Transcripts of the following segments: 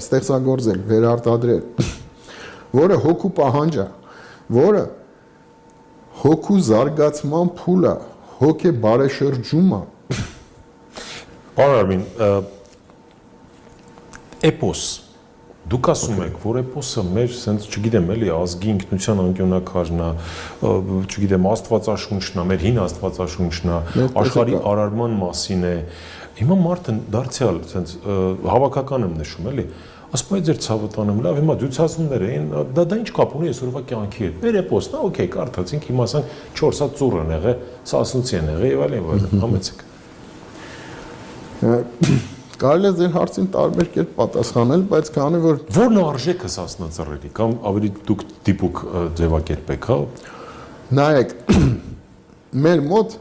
ստեղծագործել, վերարտադրել, որը հոգու պահանջ է, որը հոգու զարգացման փուլ է, հոգե բարեշրջում է։ Պարոն Արմին, էպոս, դուք ասում եք, որ էպոսը մեր, սենց, չգիտեմ, էլի, ազգի ինքնության անկյոնակարն է, չգիտեմ, աստվածաշունչն է, մեր հին աստվածաշունչն է, աշխարհի արարման մասին է։ Հիմա մարդը դարձյալ, սենց, հավաքական եմ նշում, էլի, ասում է ձեր ցավը տանում, լավ, հիմա դյուցացումներ էին, դա ինչ կապ ունի այսօրվա կյանքի հետ։ Մեր էպոսն է, օքեյ, կարդացինք, հիմա ասենք 4 հատ ծուռ են եղել, սասնուցի են եղել եւ այլն, համեցեք։ Կարելի է ձեր հարցին տարբեր կերպ պատասխանել, բայց քանի որ որն է արժեքը սասնածռերի կամ ավելի դուք դիպուկ ձևակերպեք, հա։ Նայեք, մեր մոտ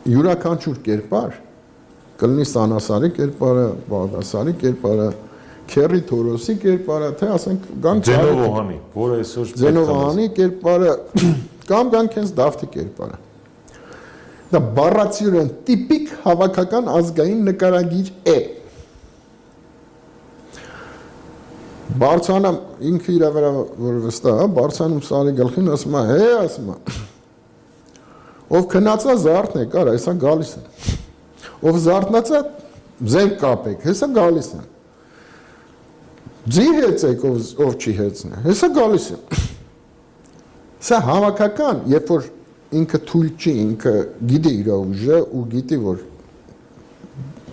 յուրաքանչյուր կերպար կլինի Սանասարի կերպարը, Բաղդասարի կերպարը, Քերի Թորոսի կերպարը, թե ասենք գանք Ձենովոհանի, որը այսօր Ձենովոհանի կերպարը կամ գանք հենց Դավթի կերպարը։ Դա բառացիորեն տիպիկ հավաքական ազգային նկարագիր է։ Բարձանը ինքը իր վրա որ վստահ է, Բարձանում սարի գլխին ասում է, հե, ասում է։ Ով քնածա զարթն է, կար, հեսա գալիս է։ Ով զարթնացա, զենք կապեք, հեսա գալիս է։ Ձի հեծեք, ով չի հեծն է, հեսա գալիս է։ Սա հավաքական, երբ որ ինքը թույլ չի, ինքը գիտի իր ուժը ու գիտի, որ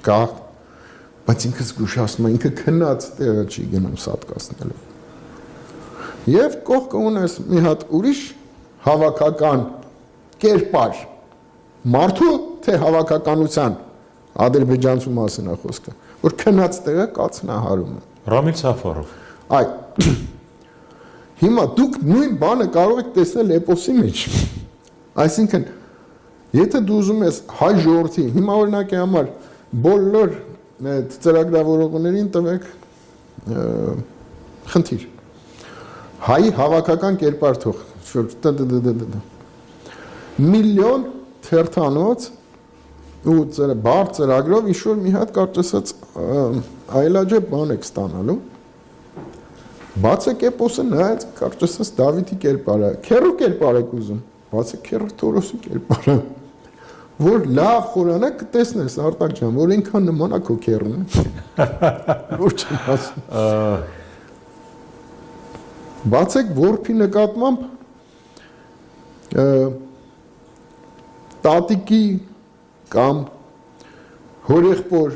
կա, բայց ինքը զգուշացնում է, ինքը քնած տեղը չի գնում սատկացնելու։ Եվ կողքը ունես մի հատ ուրիշ հավաքական կերպար, մարդու թե հավաքականության, ադրբեջանցու մասին է խոսքը, որ քնած տեղը կացնահարում է։ Ռամիլ Սաֆարով։ Այ, հիմա դուք նույն բանը կարող եք տեսնել էպոսի մեջ։ Այսինքն, եթե դու ուզում ես հայ ժողովրդի, հիմա օրինակի համար բոլոր ծրագրավորողներին տվեք խնդիր։ Հայի հավաքական կերպար թող, միլիոն թերթանոց ու բար ծրագրով ինչ-որ մի հատ կարճասած այլաջե բան եք ստանալու, բացեք էպոսը նայած կարճասած Դավիթի կերպարը, քերու կերպար եք ուզում, բացեք Քերի Թորոսի կերպարը, որ լավ խորանակ կտեսնես Արտակ ջան, որ ինքան նման է քո քերն, որ չեմ ասում։ Բացեք որփի նկատմամբ տատիկի կամ հորեղբոր